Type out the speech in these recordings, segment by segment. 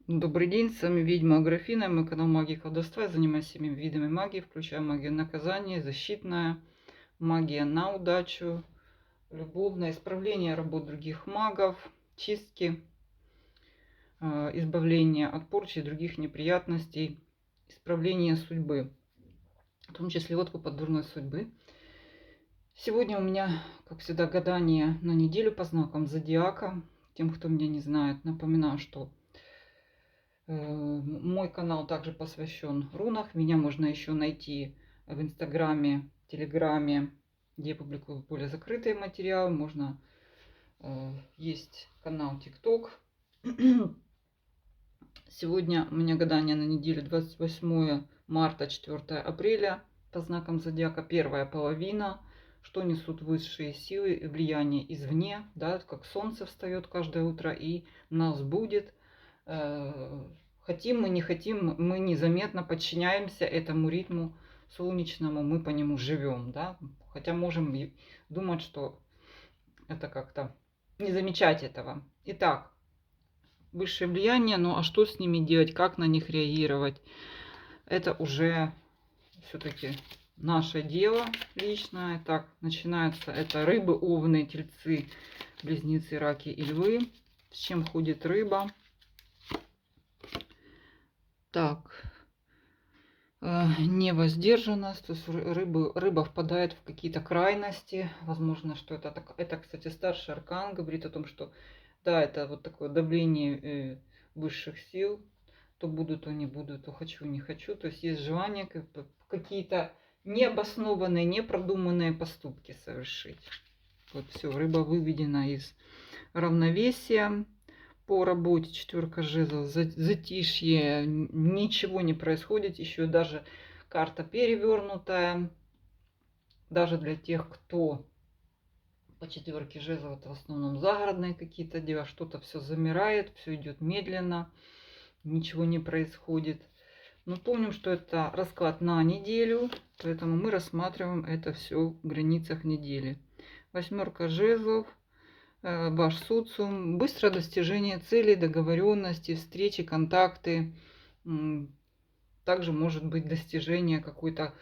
Добрый день, с вами ведьма Аграфина, мой канал Магия и колдовства. Я занимаюсь всеми видами магии, включая магию наказания, защитная, магия на удачу, любовное, исправление работ других магов, чистки, избавление от порчи и других неприятностей, исправление судьбы, в том числе откуп от дурной судьбы. Сегодня у меня, как всегда, гадание на неделю по знакам зодиака. Тем, кто меня не знает, напоминаю, что мой канал также посвящен рунах. Меня можно еще найти в Инстаграме, Телеграме, где я публикую более закрытые материалы. Можно есть канал ТикТок. Сегодня у меня гадание на неделю 28 марта, 4 апреля по знакам зодиака, первая половина. Что несут высшие силы и влияние извне, да, как солнце встает каждое утро и нас будет. Хотим мы, не хотим, мы незаметно подчиняемся этому ритму солнечному, мы по нему живем, да. Хотя можем думать, что это как-то не замечать этого. Итак, высшее влияние, ну а что с ними делать, как на них реагировать, это уже все-таки наше дело личное. Так, начинается это рыбы, овны, тельцы, близнецы, раки и львы. С чем ходит рыба? Так, невоздержанность, то есть рыба впадает в какие-то крайности. Возможно, что это, кстати, старший аркан говорит о том, что да, это вот такое давление высших сил. То буду, то не буду, то хочу, не хочу. То есть есть желание какие-то необоснованные, непродуманные поступки совершить. Вот все, рыба выведена из равновесия. По работе четверка жезлов, затишье, ничего не происходит, еще даже карта перевернутая. Даже для тех, кто по четверке жезлов, это в основном загородные какие-то дела, что-то все замирает, все идет медленно, ничего не происходит. Но помним, что это расклад на неделю, поэтому мы рассматриваем это все в границах недели. Восьмерка жезлов, ваш социум, быстрое достижение целей, договоренности, встречи, контакты. Также может быть достижение какой-то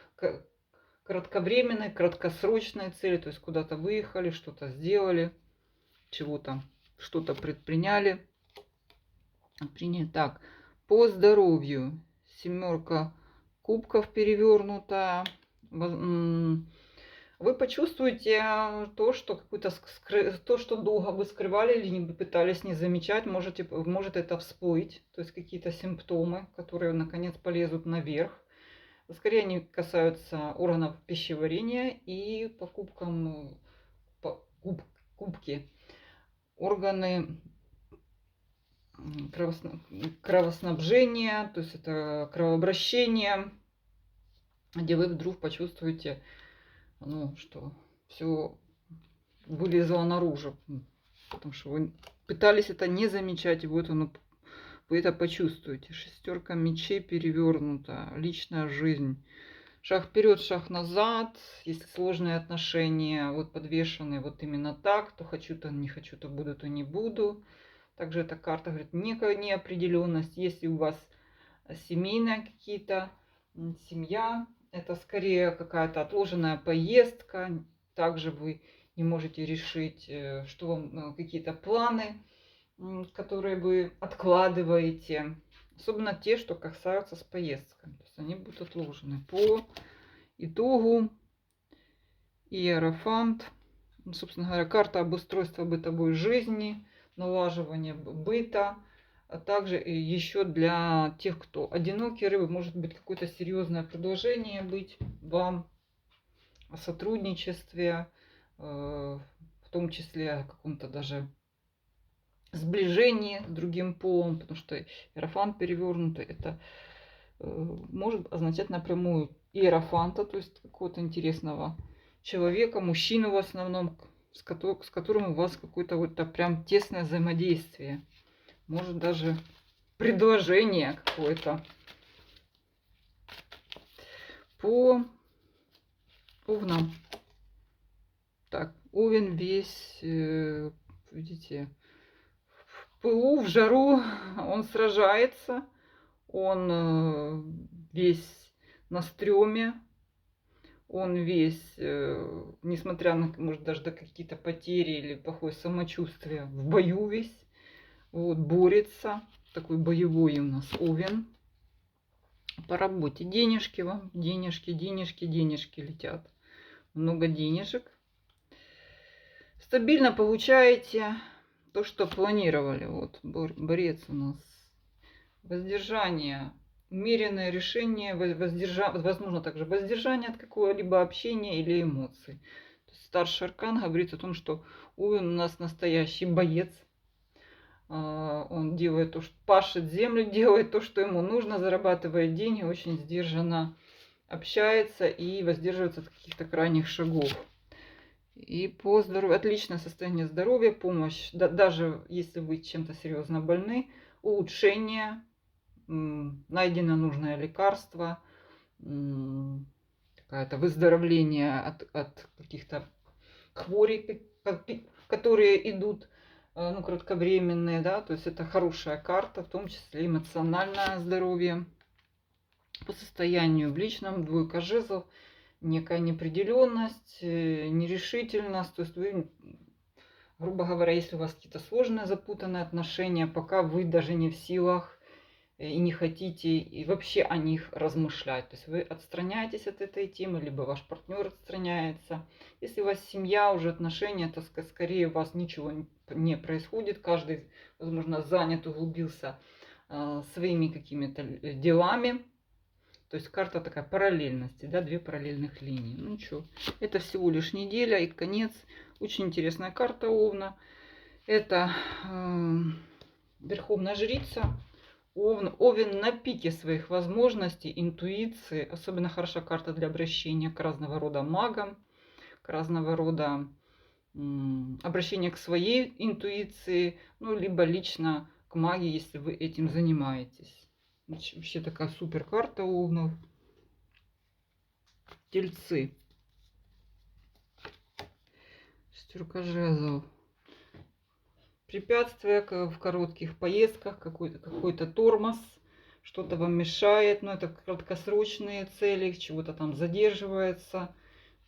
кратковременной, краткосрочной цели, то есть куда-то выехали, что-то сделали, чего-то, что-то предприняли. Так, по здоровью. Семерка кубков перевернутая. Вы почувствуете то, что то, что долго вы скрывали или не пытались не замечать, может это всплыть, то есть какие-то симптомы, которые наконец полезут наверх. Скорее они касаются органов пищеварения и по кубкам кубки. Органы кровоснабжения, то есть это кровообращение, где вы вдруг почувствуете, ну, что все вылезло наружу, потому что вы пытались это не замечать, и вот оно, вы это почувствуете. Шестерка мечей перевернута, личная жизнь. Шаг вперед, шаг назад. Если сложные отношения, вот подвешенные вот именно так, то хочу, то не хочу, то буду, то не буду. Также эта карта говорит некая неопределенность. Если у вас семейные какие-то, семья, это скорее какая-то отложенная поездка. Также вы не можете решить, что вам какие-то планы, которые вы откладываете. Особенно те, что касаются с поездками. То есть они будут отложены. По итогу Иерофант. Собственно говоря, карта обустройства бытовой жизни, налаживания быта. А также еще для тех, кто одинокие рыбы, может быть какое-то серьезное предложение быть вам о сотрудничестве, в том числе о каком-то даже сближении с другим полом, потому что иерофант перевернутый, это может означать напрямую иерофанта, то есть какого-то интересного человека, мужчину в основном, с которым у вас какое-то вот прям тесное взаимодействие. Может даже предложение какое-то. По овнам. Так, овен весь, видите, пылу, в жару, он сражается, он весь на стреме, он весь, несмотря на, может, даже до какие-то потери или плохое самочувствие, в бою весь, вот, борется. Такой боевой у нас Овен. По работе денежки вам, денежки, денежки, денежки летят. Много денежек. Стабильно получаете то, что планировали. Вот борец у нас. Воздержание. Умеренное решение, возможно также воздержание от какого-либо общения или эмоций. То есть старший аркан говорит о том, что Овен у нас настоящий боец. Он делает то, что пашет землю, делает то, что ему нужно, зарабатывает деньги, очень сдержанно общается и воздерживается от каких-то крайних шагов. И по здоровью, отличное состояние здоровья, помощь, даже если вы чем-то серьезно больны, улучшение, найдено нужное лекарство, какое-то выздоровление от каких-то хворей, которые идут, ну, кратковременные, да, то есть это хорошая карта, в том числе эмоциональное здоровье. По состоянию в личном, двойка жезлов, некая неопределенность, нерешительность, то есть вы, грубо говоря, если у вас какие-то сложные, запутанные отношения, пока вы даже не в силах и не хотите и вообще о них размышлять. То есть вы отстраняетесь от этой темы, либо ваш партнер отстраняется. Если у вас семья, уже отношения, то скорее у вас ничего не происходит. Каждый, возможно, занят, углубился своими какими-то делами. То есть карта такая параллельности, да, две параллельных линии. Ну ничего, это всего лишь неделя и конец. Очень интересная карта Овна. Это Верховная Жрица. Овен на пике своих возможностей, интуиции. Особенно хороша карта для обращения к разного рода магам, к разного рода обращения к своей интуиции, ну, либо лично к магии, если вы этим занимаетесь. Вообще такая супер карта Овнов. Тельцы. Шестерка жезлов. Препятствия в коротких поездках, какой-то тормоз, что-то вам мешает, но это краткосрочные цели, чего-то там задерживается.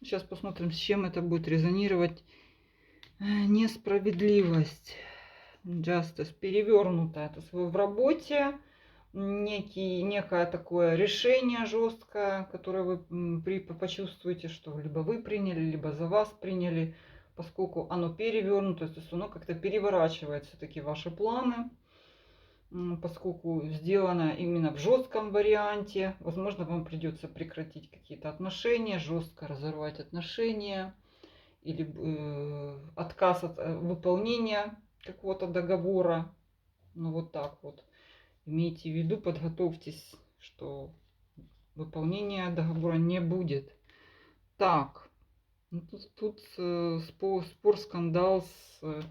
Сейчас посмотрим, с чем это будет резонировать. Несправедливость. Justice перевернутая. Это в работе некое такое решение жесткое, которое вы почувствуете, что либо вы приняли, либо за вас приняли, поскольку оно перевернуто, то есть оно как-то переворачивает все-таки ваши планы, поскольку сделано именно в жестком варианте. Возможно, вам придется прекратить какие-то отношения, жестко разорвать отношения, или отказ от выполнения какого-то договора. Ну вот так вот. Имейте в виду, подготовьтесь, что выполнения договора не будет. Так, ну тут спор, скандал с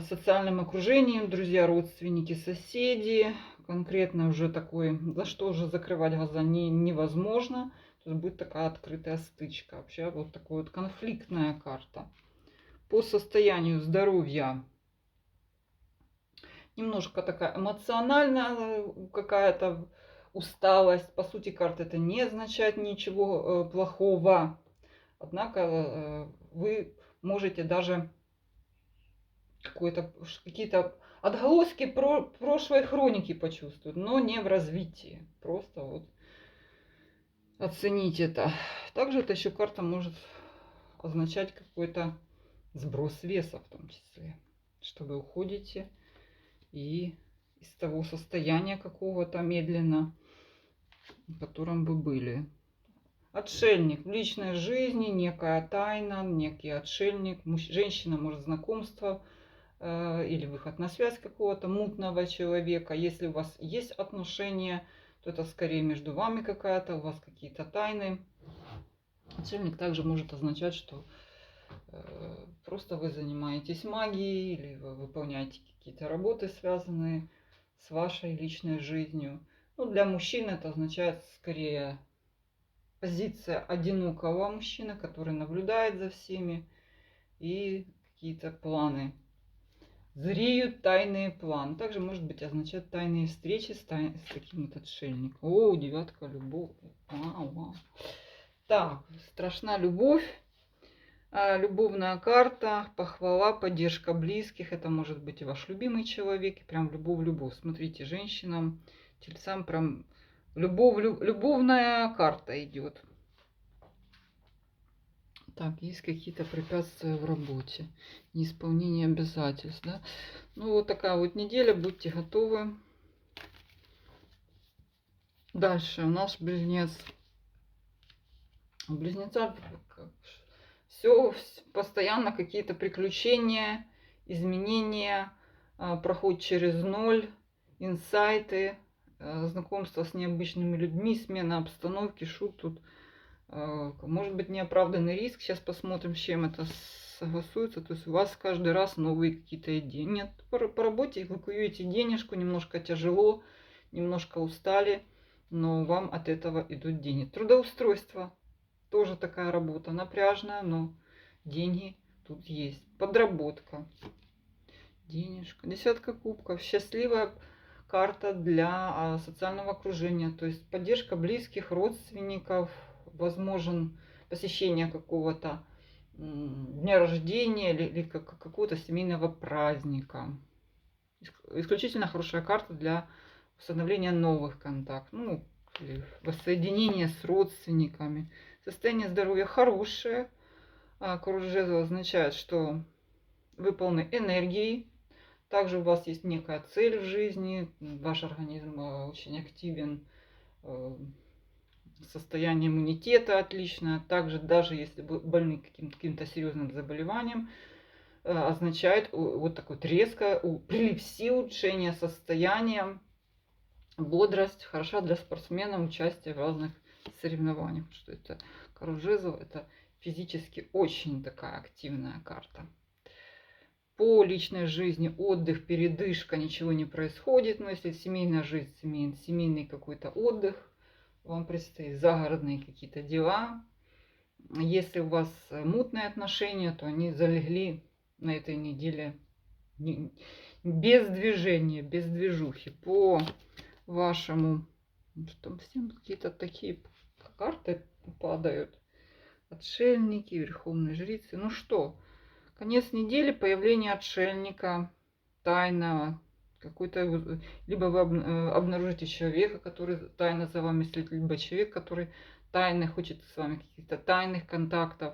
социальным окружением, друзья, родственники, соседи. Конкретно уже такой, за что уже закрывать глаза невозможно. То есть будет такая открытая стычка. Вообще вот такая вот конфликтная карта. По состоянию здоровья немножко такая эмоциональная какая-то усталость. По сути, карта это не означает ничего плохого. Однако вы можете даже какие-то отголоски прошлой хроники почувствовать, но не в развитии. Просто вот оценить это. Также эта еще карта может означать какой-то сброс веса в том числе, что вы уходите и из того состояния какого-то медленно, в котором вы были. Отшельник в личной жизни, некая тайна, некий отшельник. Женщина, может, знакомство или выход на связь какого-то мутного человека. Если у вас есть отношения, то это скорее между вами какая-то, у вас какие-то тайны. Отшельник также может означать, что просто вы занимаетесь магией или вы выполняете какие-то работы, связанные с вашей личной жизнью. Ну, для мужчин это означает скорее позиция одинокого мужчины, который наблюдает за всеми, и какие-то планы Зреют тайные планы. Также может быть означать тайные встречи с каким-то отшельником. О, девятка любовь. Вау, вау. Так, страшна любовь. Любовная карта, похвала, поддержка близких. Это может быть и ваш любимый человек. И прям любовь. Смотрите, женщинам, тельцам прям любовная карта идет. Так, есть какие-то препятствия в работе, неисполнение обязательств, да? Ну, вот такая вот неделя, будьте готовы. Дальше у нас близнец. У близнеца все постоянно какие-то приключения, изменения, проход через ноль, инсайты, знакомство с необычными людьми, смена обстановки, шут тут. Может быть неоправданный риск. Сейчас посмотрим, с чем это согласуется. То есть у вас каждый раз новые какие-то идеи. Нет, по работе эвакуируете денежку, немножко тяжело, немножко устали, но вам от этого идут деньги. Трудоустройство. Тоже такая работа напряжная, но деньги тут есть. Подработка. Денежка. Десятка кубков. Счастливая карта для социального окружения. То есть поддержка близких, родственников. Возможен посещение какого-то дня рождения или какого-то семейного праздника. Исключительно хорошая карта для установления новых контактов. Ну, воссоединения с родственниками. Состояние здоровья хорошее. Круг жезлов означает, что вы полны энергией. Также у вас есть некая цель в жизни. Ваш организм очень активен. Состояние иммунитета отличное. Также даже если вы больны каким-то серьезным заболеванием, означает вот такой резко прилив сил, улучшение состояния, бодрость. Хороша для спортсмена, участие в разных соревнованиях. Что это король жезлов, это физически очень такая активная карта. По личной жизни отдых, передышка, ничего не происходит. Но если семейная жизнь, семейный какой-то отдых, вам предстоит загородные какие-то дела. Если у вас мутные отношения, то они залегли на этой неделе без движения, без движухи. По вашему, там всем какие-то такие карты падают. Отшельники, верховные жрицы. Ну что, конец недели, появление отшельника тайного. Какой-то, либо вы обнаружите человека, который тайно за вами следит, либо человек, который тайно хочет с вами каких-то тайных контактов.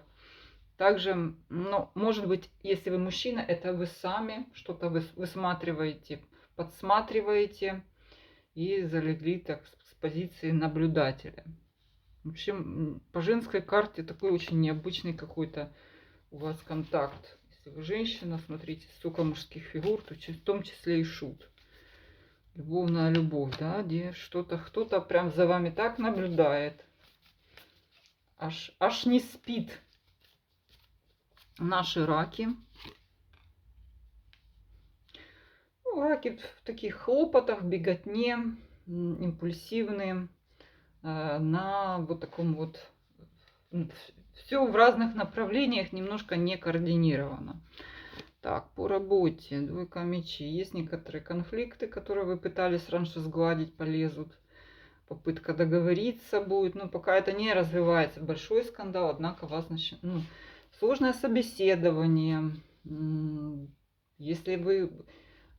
Также, ну, может быть, если вы мужчина, это вы сами что-то высматриваете, подсматриваете и залегли так с позиции наблюдателя. В общем, по женской карте такой очень необычный какой-то у вас контакт. Если вы женщина, смотрите, столько мужских фигур, то в том числе и шут. Любовная любовь, да, где кто-то прям за вами так наблюдает. Аж не спит. Наши раки. Ну, раки в таких хлопотах, беготне, импульсивные, на вот таком вот... Все в разных направлениях, немножко не координировано. Так, по работе, двойка мечей. Есть некоторые конфликты, которые вы пытались раньше сгладить, полезут. Попытка договориться будет, но пока это не развивается. Большой скандал, однако вас сложное собеседование. Если вы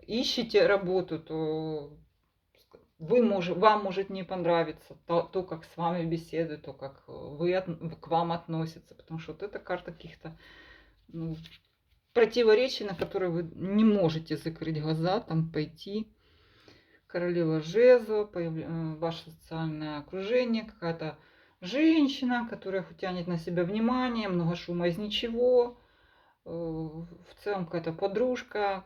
ищете работу, то вам может не понравиться то, как с вами беседуют, то, как к вам относятся. Потому что вот эта карта каких-то противоречий, на которые вы не можете закрыть глаза, там пойти. Королева жезлов, ваше социальное окружение, какая-то женщина, которая тянет на себя внимание, много шума из ничего. В целом какая-то подружка,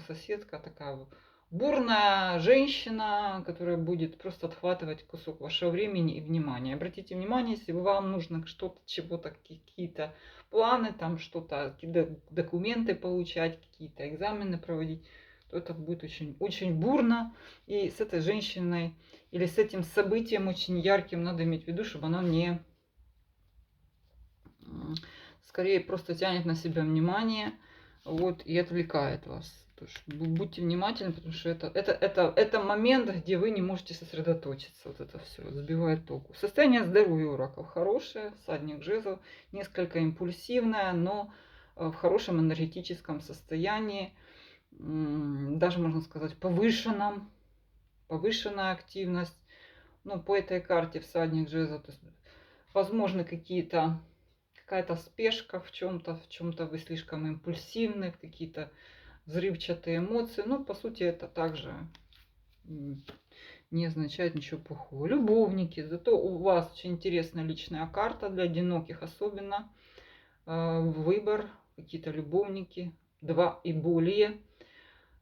соседка, такая бурная женщина, которая будет просто отхватывать кусок вашего времени и внимания. Обратите внимание, если вам нужно что-то, чего-то, какие-то планы, там что-то, какие-то документы получать, какие-то экзамены проводить, то это будет очень, очень бурно. И с этой женщиной или с этим событием очень ярким надо иметь в виду, чтобы оно не... Скорее просто тянет на себя внимание, вот, и отвлекает вас. Будьте внимательны, потому что это момент, где вы не можете сосредоточиться. Вот это все сбивает толку. Состояние здоровья у раков хорошее, всадник жезлов, несколько импульсивное, но в хорошем энергетическом состоянии, даже можно сказать повышенном, повышенная активность. Ну, по этой карте всадник жезлов, то есть, возможно, какая-то спешка в чем-то вы слишком импульсивны, какие-то взрывчатые эмоции. Ну, по сути, это также не означает ничего плохого. Любовники. Зато у вас очень интересная личная карта для одиноких, особенно выбор, какие-то любовники, 2 и более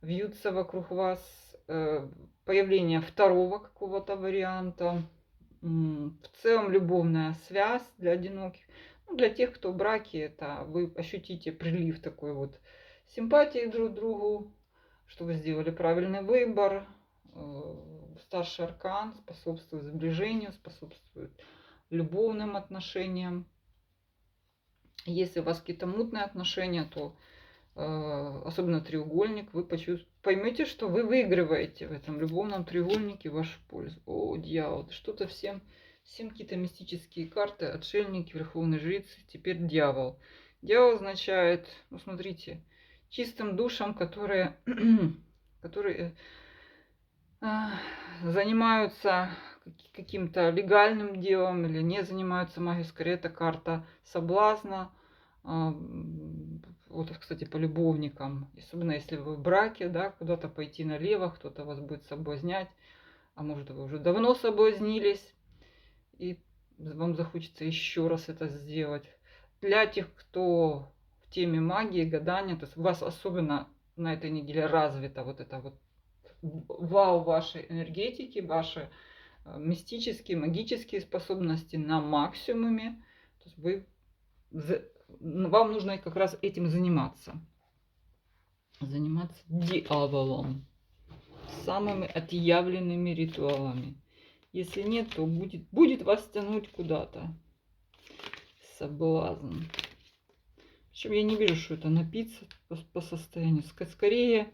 вьются вокруг вас, появление второго какого-то варианта. В целом любовная связь для одиноких. Ну, для тех, кто в браке, это вы ощутите прилив такой вот симпатии друг к другу, что вы сделали правильный выбор. Старший аркан способствует сближению, способствует любовным отношениям. Если у вас какие-то мутные отношения, то особенно треугольник, вы поймете, что вы выигрываете в этом любовном треугольнике в вашу пользу. О, дьявол, что-то всем какие-то мистические карты, отшельники, верховные жрицы, теперь дьявол. Дьявол означает, ну смотрите, чистым душам, которые, которые занимаются каким-то легальным делом или не занимаются магией, скорее это карта соблазна. Вот, кстати, по любовникам, особенно если вы в браке, да, куда-то пойти налево, кто-то вас будет соблазнять, а может вы уже давно соблазнились, и вам захочется еще раз это сделать. Для тех, кто в теме магии, гадания, то есть у вас особенно на этой неделе развита вот это вот вау вашей энергетики, ваши мистические, магические способности на максимуме. То есть вам нужно как раз этим заниматься. Заниматься дьяволом. Самыми отъявленными ритуалами. Если нет, то будет вас тянуть куда-то. Соблазн. Причем я не вижу, что это напиться по состоянию. Скорее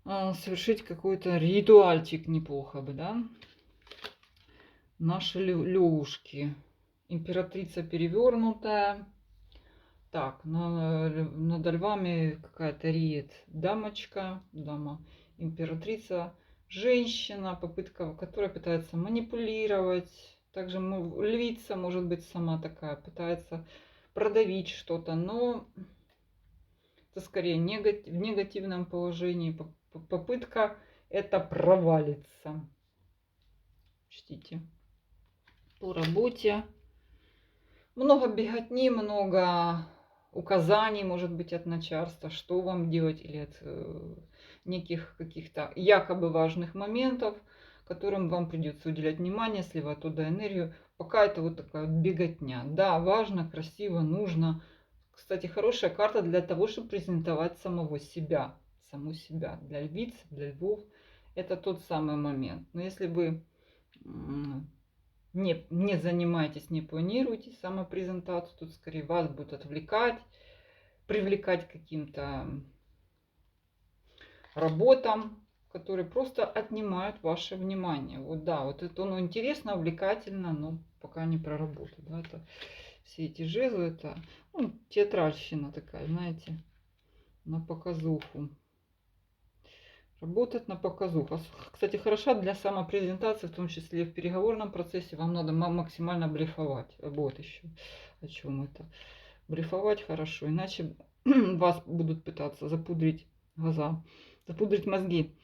совершить какой-то ритуальчик неплохо бы, да? Наши левушки. Императрица перевернутая. Так, над львами какая-то риет дамочка, дама, императрица, женщина, которая пытается манипулировать. Также львица, может быть, сама такая, пытается продавить что-то, но это скорее в негативном положении. Попытка это провалится. Учтите. По работе. Много беготни, много указаний, может быть, от начальства, что вам делать, или от неких каких-то якобы важных моментов, которым вам придется уделять внимание, сливать туда энергию. Пока это вот такая вот беготня. Да, важно, красиво, нужно. Кстати, хорошая карта для того, чтобы презентовать самого себя. Саму себя. Для львиц, для львов. Это тот самый момент. Но если вы не занимаетесь, не планируете самопрезентацию, тут скорее вас будут отвлекать, привлекать к каким-то работам, которые просто отнимают ваше внимание. Вот да, вот это оно интересно, увлекательно, но пока не про работу. Да, это, все эти жезлы, это театральщина такая, знаете, на показуху. Работать на показуху. Кстати, хороша для самопрезентации, в том числе в переговорном процессе. Вам надо максимально блефовать. Вот еще о чем это. Блефовать хорошо, иначе вас будут пытаться запудрить глаза, запудрить мозги,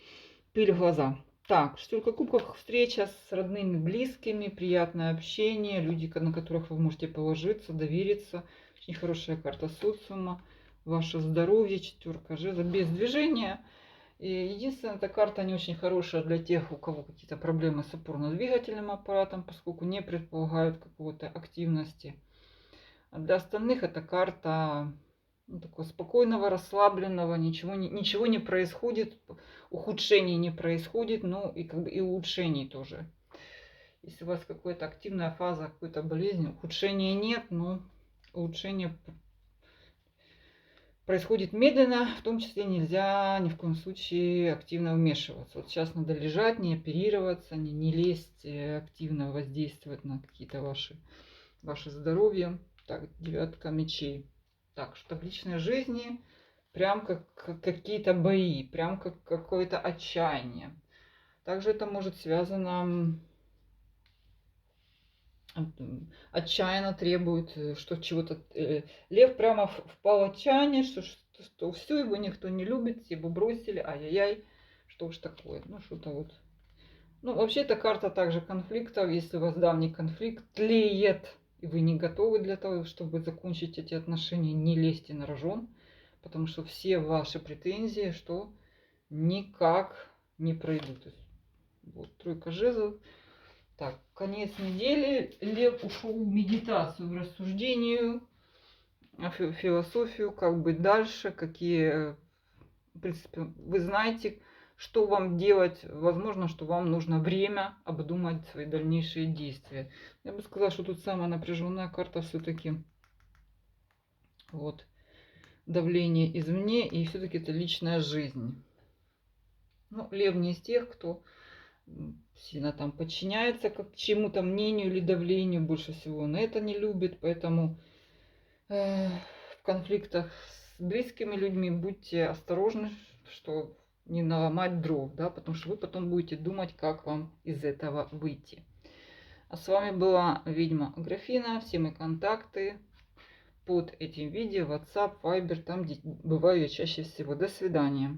пыль в глаза. Так, шестерка кубков, встреча с родными, близкими, приятное общение, люди, на которых вы можете положиться, довериться. Очень хорошая карта социума, ваше здоровье, четверка жезлов, без движения. И единственная, эта карта не очень хорошая для тех, у кого какие-то проблемы с опорно-двигательным аппаратом, поскольку не предполагают какой-то активности. А для остальных эта карта такого спокойного, расслабленного, ничего не происходит, ухудшений не происходит, ну и как бы и улучшений тоже. Если у вас какая-то активная фаза какой-то болезни, ухудшения нет, но улучшения происходит медленно, в том числе нельзя ни в коем случае активно вмешиваться. Вот сейчас надо лежать, не оперироваться, не лезть, активно воздействовать на какие-то ваше здоровье. Так, девятка мечей. Так, что в личной жизни прям как какие-то бои, прям как какое-то отчаяние. Также это может связано, отчаянно требует, что чего-то. Лев прямо впал в отчаяние, что все, его никто не любит, его бросили, ай-яй-яй, что уж такое. Ну, что-то вот. Ну, вообще, эта карта также конфликтов. Если у вас давний конфликт тлеет, и вы не готовы для того, чтобы закончить эти отношения, не лезьте на рожон, потому что все ваши претензии, что никак не пройдут. Вот, тройка жезлов. Так, конец недели. Лев ушел в медитацию, в рассуждению, философию, как быть дальше, какие, в принципе, вы знаете, что вам делать. Возможно, что вам нужно время обдумать свои дальнейшие действия. Я бы сказала, что тут самая напряженная карта все-таки вот давление извне, и все-таки это личная жизнь. Ну, лев не из тех, кто сильно там подчиняется к чему-то мнению или давлению, больше всего он это не любит, поэтому в конфликтах с близкими людьми будьте осторожны, что не наломать дров, да, потому что вы потом будете думать, как вам из этого выйти. А с вами была ведьма Аграфена. Все мои контакты под этим видео, WhatsApp, Viber, там, где бываю я чаще всего. До свидания.